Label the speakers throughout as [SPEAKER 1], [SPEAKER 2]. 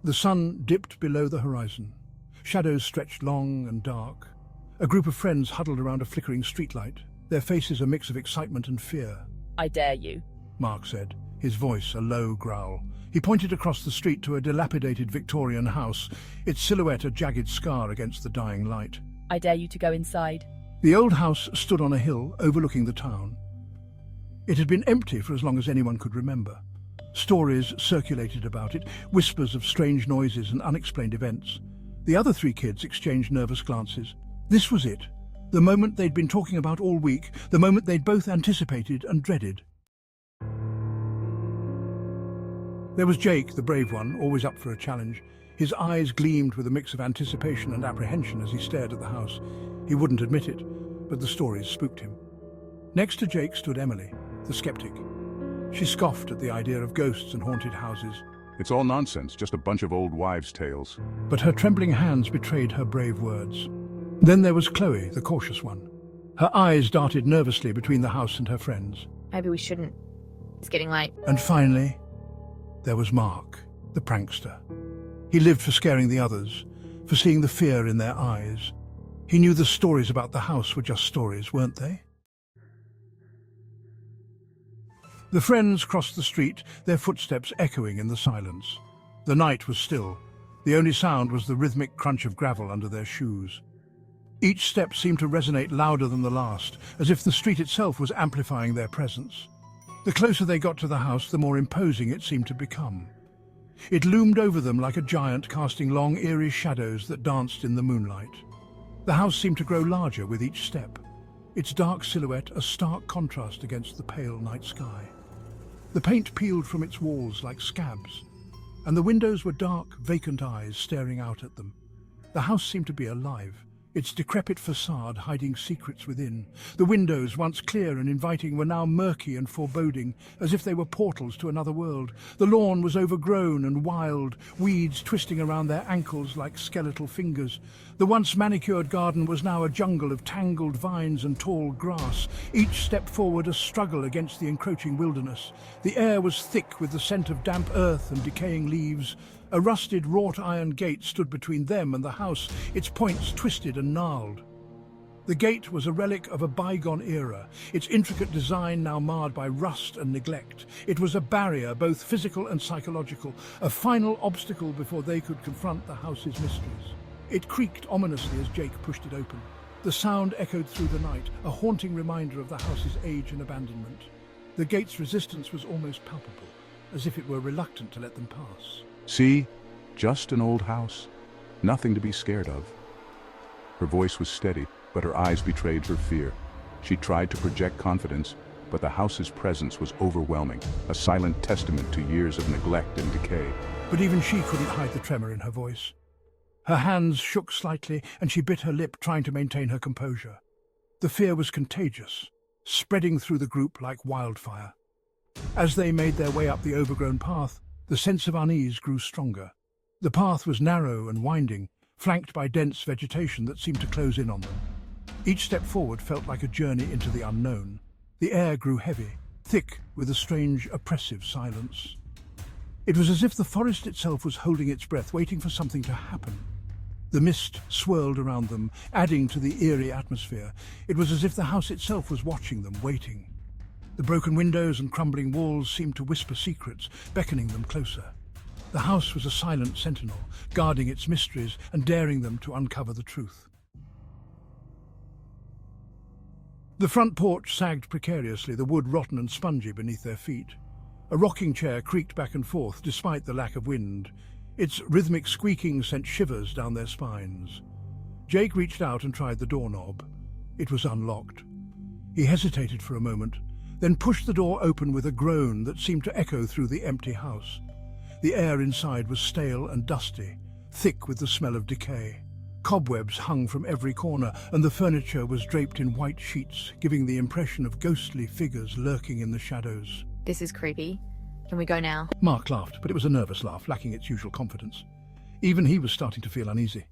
[SPEAKER 1] The sun dipped below the horizon. Shadows stretched long and dark. A group of friends huddled around a flickering streetlight, their faces a mix of excitement and fear.
[SPEAKER 2] I dare you.
[SPEAKER 1] Mark said, his voice a low growl. He pointed across the street to a dilapidated Victorian house, its silhouette a jagged scar against the dying light.
[SPEAKER 2] I dare you to go inside.
[SPEAKER 1] The old house stood on a hill overlooking the town. It had been empty for as long as anyone could remember. Stories circulated about it, whispers of strange noises and unexplained events. The other three kids exchanged nervous glances. This was it, the moment they'd been talking about all week, the moment they'd both anticipated and dreaded. There was Jake, the brave one, always up for a challenge. His eyes gleamed with a mix of anticipation and apprehension as he stared at the house. He wouldn't admit it, but the stories spooked him. Next to Jake stood Emily, the skeptic. She scoffed at the idea of ghosts and haunted houses.
[SPEAKER 3] It's all nonsense, just a bunch of old wives' tales.
[SPEAKER 1] But her trembling hands betrayed her brave words. Then there was Chloe, the cautious one. Her eyes darted nervously between the house and her friends.
[SPEAKER 4] Maybe we shouldn't. It's getting late.
[SPEAKER 1] And finally, there was Mark, the prankster. He lived for scaring the others, for seeing the fear in their eyes. He knew the stories about the house were just stories, weren't they? The friends crossed the street, their footsteps echoing in the silence. The night was still. The only sound was the rhythmic crunch of gravel under their shoes. Each step seemed to resonate louder than the last, as if the street itself was amplifying their presence. The closer they got to the house, the more imposing it seemed to become. It loomed over them like a giant, casting long, eerie shadows that danced in the moonlight. The house seemed to grow larger with each step, its dark silhouette a stark contrast against the pale night sky. The paint peeled from its walls like scabs, and the windows were dark, vacant eyes staring out at them. The house seemed to be alive, its decrepit facade hiding secrets within. The windows, once clear and inviting, were now murky and foreboding, as if they were portals to another world. The lawn was overgrown and wild, weeds twisting around their ankles like skeletal fingers. The once manicured garden was now a jungle of tangled vines and tall grass, each step forward a struggle against the encroaching wilderness. The air was thick with the scent of damp earth and decaying leaves. A rusted wrought iron gate stood between them and the house, its points twisted and gnarled. The gate was a relic of a bygone era, its intricate design now marred by rust and neglect. It was a barrier, both physical and psychological, a final obstacle before they could confront the house's mysteries. It creaked ominously as Jake pushed it open. The sound echoed through the night, a haunting reminder of the house's age and abandonment. The gate's resistance was almost palpable, as if it were reluctant to let them pass.
[SPEAKER 3] See? Just an old house. Nothing to be scared of. Her voice was steady, but her eyes betrayed her fear. She tried to project confidence, but the house's presence was overwhelming, a silent testament to years of neglect and decay.
[SPEAKER 1] But even she couldn't hide the tremor in her voice. Her hands shook slightly, and she bit her lip, trying to maintain her composure. The fear was contagious, spreading through the group like wildfire. As they made their way up the overgrown path, the sense of unease grew stronger. The path was narrow and winding, flanked by dense vegetation that seemed to close in on them. Each step forward felt like a journey into the unknown. The air grew heavy, thick with a strange, oppressive silence. It was as if the forest itself was holding its breath, waiting for something to happen. The mist swirled around them, adding to the eerie atmosphere. It was as if the house itself was watching them, waiting. The broken windows and crumbling walls seemed to whisper secrets, beckoning them closer. The house was a silent sentinel, guarding its mysteries and daring them to uncover the truth. The front porch sagged precariously, the wood rotten and spongy beneath their feet. A rocking chair creaked back and forth despite the lack of wind. Its rhythmic squeaking sent shivers down their spines. Jake reached out and tried the doorknob. It was unlocked. He hesitated for a moment, then pushed the door open with a groan that seemed to echo through the empty house. The air inside was stale and dusty, thick with the smell of decay. Cobwebs hung from every corner, and the furniture was draped in white sheets, giving the impression of ghostly figures lurking in the shadows.
[SPEAKER 4] This is creepy. Can we go now?
[SPEAKER 1] Mark laughed, but it was a nervous laugh, lacking its usual confidence. Even he was starting to feel uneasy.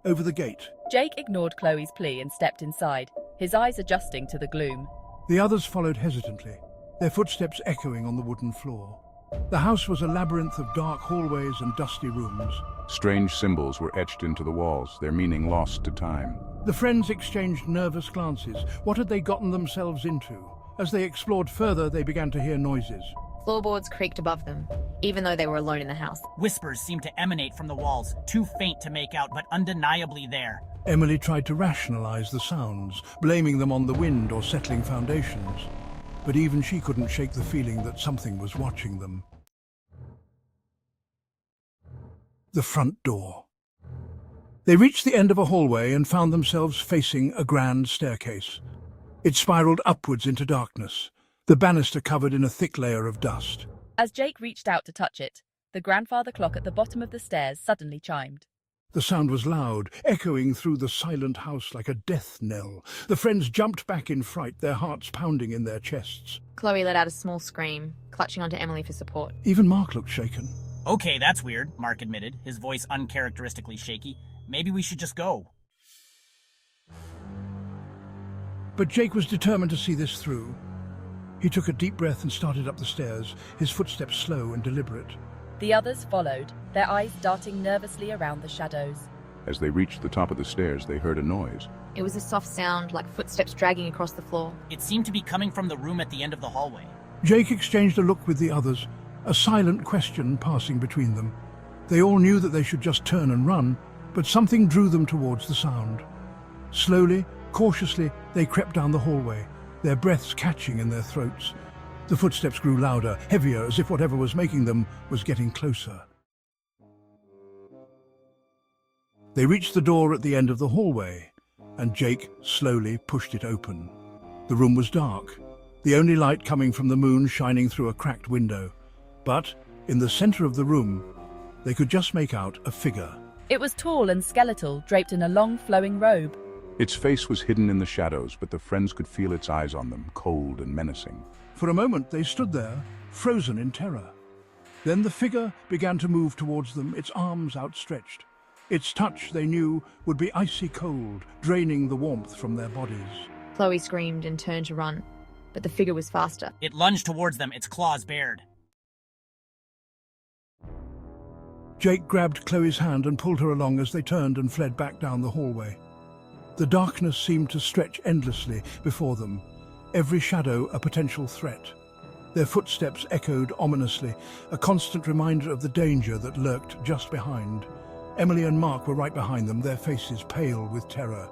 [SPEAKER 1] Over the gate,
[SPEAKER 2] Jake ignored Chloe's plea and stepped inside, his eyes adjusting to the gloom.
[SPEAKER 1] the others followed hesitantly, their footsteps echoing on the wooden floor. The house was a labyrinth of dark hallways and dusty rooms.
[SPEAKER 3] Strange symbols were etched into the walls, their meaning lost to time.
[SPEAKER 1] The friends exchanged nervous glances. What had they gotten themselves into? As they explored further, they began to hear noises.
[SPEAKER 4] Floorboards creaked above them, even though they were alone in the house.
[SPEAKER 5] Whispers seemed to emanate from the walls, too faint to make out, but undeniably there.
[SPEAKER 1] Emily tried to rationalize the sounds, blaming them on the wind or settling foundations. But even she couldn't shake the feeling that something was watching them. The front door. They reached the end of a hallway and found themselves facing a grand staircase. It spiraled upwards into darkness, the banister covered in a thick layer of dust.
[SPEAKER 2] As Jake reached out to touch it, the grandfather clock at the bottom of the stairs suddenly chimed.
[SPEAKER 1] The sound was loud, echoing through the silent house like a death knell. The friends jumped back in fright, their hearts pounding in their chests.
[SPEAKER 4] Chloe let out a small scream, clutching onto Emily for support.
[SPEAKER 1] Even Mark looked shaken.
[SPEAKER 5] Okay, that's weird, Mark admitted, his voice uncharacteristically shaky. Maybe we should just go.
[SPEAKER 1] But Jake was determined to see this through. He took a deep breath and started up the stairs, his footsteps slow and deliberate.
[SPEAKER 2] The others followed, their eyes darting nervously around the shadows.
[SPEAKER 3] As they reached the top of the stairs, they heard a noise.
[SPEAKER 4] It was a soft sound, like footsteps dragging across the floor.
[SPEAKER 5] It seemed to be coming from the room at the end of the hallway.
[SPEAKER 1] Jake exchanged a look with the others, a silent question passing between them. They all knew that they should just turn and run, but something drew them towards the sound. Slowly, cautiously, they crept down the hallway, their breaths catching in their throats. The footsteps grew louder, heavier, as if whatever was making them was getting closer. They reached the door at the end of the hallway, and Jake slowly pushed it open. The room was dark, the only light coming from the moon shining through a cracked window. But, in the center of the room, they could just make out a figure.
[SPEAKER 2] It was tall and skeletal, draped in a long flowing robe.
[SPEAKER 3] Its face was hidden in the shadows, but the friends could feel its eyes on them, cold and menacing.
[SPEAKER 1] For a moment they stood there, frozen in terror. Then the figure began to move towards them, its arms outstretched. Its touch, they knew, would be icy cold, draining the warmth from their bodies.
[SPEAKER 4] Chloe screamed and turned to run, but the figure was faster.
[SPEAKER 5] It lunged towards them, its claws bared.
[SPEAKER 1] Jake grabbed Chloe's hand and pulled her along as they turned and fled back down the hallway. The darkness seemed to stretch endlessly before them, every shadow a potential threat. Their footsteps echoed ominously, a constant reminder of the danger that lurked just behind. Emily and Mark were right behind them, their faces pale with terror.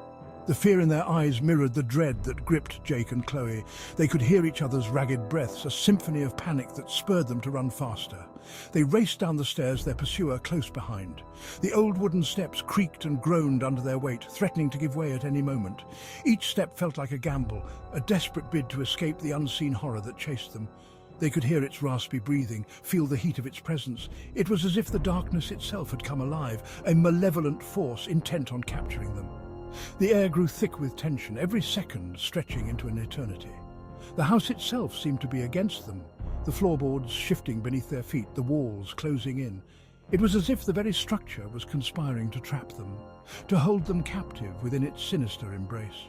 [SPEAKER 1] The fear in their eyes mirrored the dread that gripped Jake and Chloe. They could hear each other's ragged breaths, a symphony of panic that spurred them to run faster. They raced down the stairs, their pursuer close behind. The old wooden steps creaked and groaned under their weight, threatening to give way at any moment. Each step felt like a gamble, a desperate bid to escape the unseen horror that chased them. They could hear its raspy breathing, feel the heat of its presence. It was as if the darkness itself had come alive, a malevolent force intent on capturing them. The air grew thick with tension, every second stretching into an eternity. The house itself seemed to be against them, the floorboards shifting beneath their feet, the walls closing in. It was as if the very structure was conspiring to trap them, to hold them captive within its sinister embrace.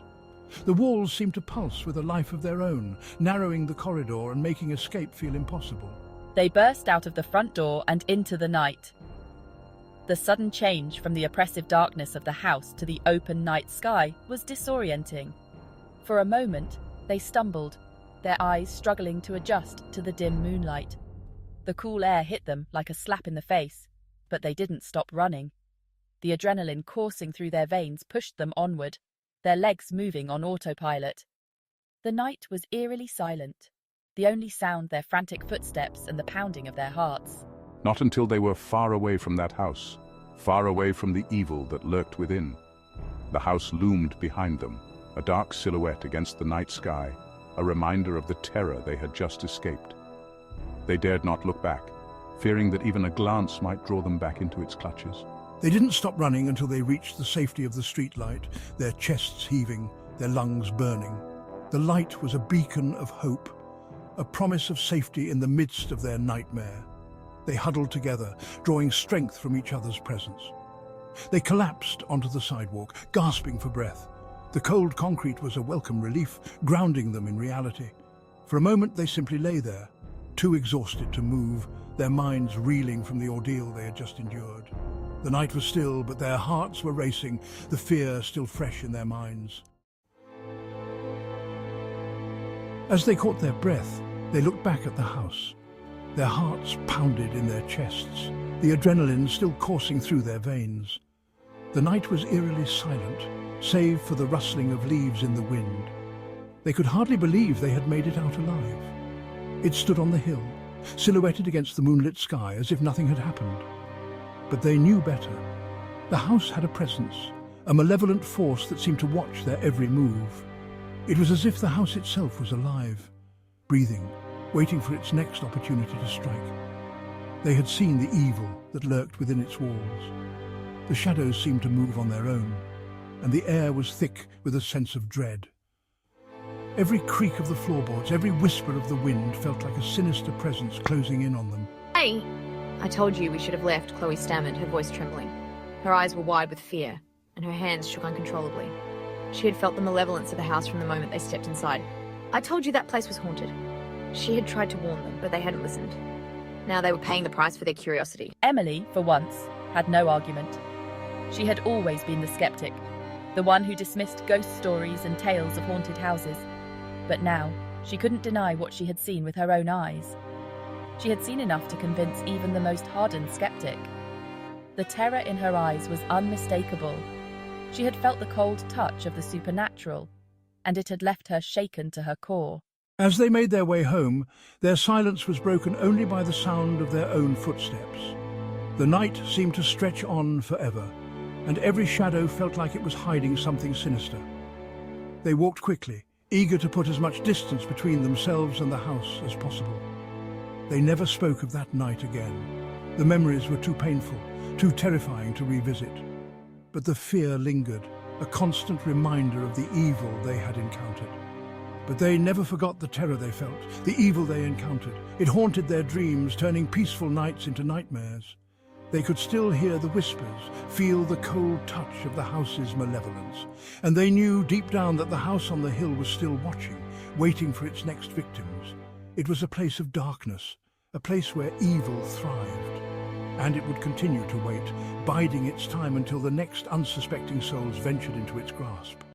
[SPEAKER 1] The walls seemed to pulse with a life of their own, narrowing the corridor and making escape feel impossible.
[SPEAKER 2] They burst out of the front door and into the night. The sudden change from the oppressive darkness of the house to the open night sky was disorienting. For a moment, they stumbled, their eyes struggling to adjust to the dim moonlight. The cool air hit them like a slap in the face, but they didn't stop running. The adrenaline coursing through their veins pushed them onward, their legs moving on autopilot. The night was eerily silent, the only sound their frantic footsteps and the pounding of their hearts.
[SPEAKER 3] Not until they were far away from that house, far away from the evil that lurked within. The house loomed behind them, a dark silhouette against the night sky, a reminder of the terror they had just escaped. They dared not look back, fearing that even a glance might draw them back into its clutches.
[SPEAKER 1] They didn't stop running until they reached the safety of the streetlight, their chests heaving, their lungs burning. The light was a beacon of hope, a promise of safety in the midst of their nightmare. They huddled together, drawing strength from each other's presence. They collapsed onto the sidewalk, gasping for breath. The cold concrete was a welcome relief, grounding them in reality. For a moment they simply lay there, too exhausted to move, their minds reeling from the ordeal they had just endured. The night was still, but their hearts were racing, the fear still fresh in their minds. As they caught their breath, they looked back at the house. Their hearts pounded in their chests, the adrenaline still coursing through their veins. The night was eerily silent, save for the rustling of leaves in the wind. They could hardly believe they had made it out alive. It stood on the hill, silhouetted against the moonlit sky as if nothing had happened. But they knew better. The house had a presence, a malevolent force that seemed to watch their every move. It was as if the house itself was alive, breathing, waiting for its next opportunity to strike. They had seen the evil that lurked within its walls. The shadows seemed to move on their own, and the air was thick with a sense of dread. Every creak of the floorboards, every whisper of the wind felt like a sinister presence closing in on them.
[SPEAKER 4] Hey! I told you we should have left, Chloe stammered, her voice trembling. Her eyes were wide with fear, and her hands shook uncontrollably. She had felt the malevolence of the house from the moment they stepped inside. I told you that place was haunted. She had tried to warn them, but they hadn't listened. Now they were paying the price for their curiosity.
[SPEAKER 2] Emily, for once, had no argument. She had always been the skeptic, the one who dismissed ghost stories and tales of haunted houses. But now, she couldn't deny what she had seen with her own eyes. She had seen enough to convince even the most hardened skeptic. The terror in her eyes was unmistakable. She had felt the cold touch of the supernatural, and it had left her shaken to her core.
[SPEAKER 1] As they made their way home, their silence was broken only by the sound of their own footsteps. The night seemed to stretch on forever, and every shadow felt like it was hiding something sinister. They walked quickly, eager to put as much distance between themselves and the house as possible. They never spoke of that night again. The memories were too painful, too terrifying to revisit. But the fear lingered, a constant reminder of the evil they had encountered. But they never forgot the terror they felt, the evil they encountered. It haunted their dreams, turning peaceful nights into nightmares. They could still hear the whispers, feel the cold touch of the house's malevolence. And they knew deep down that the house on the hill was still watching, waiting for its next victims. It was a place of darkness, a place where evil thrived. And it would continue to wait, biding its time until the next unsuspecting souls ventured into its grasp.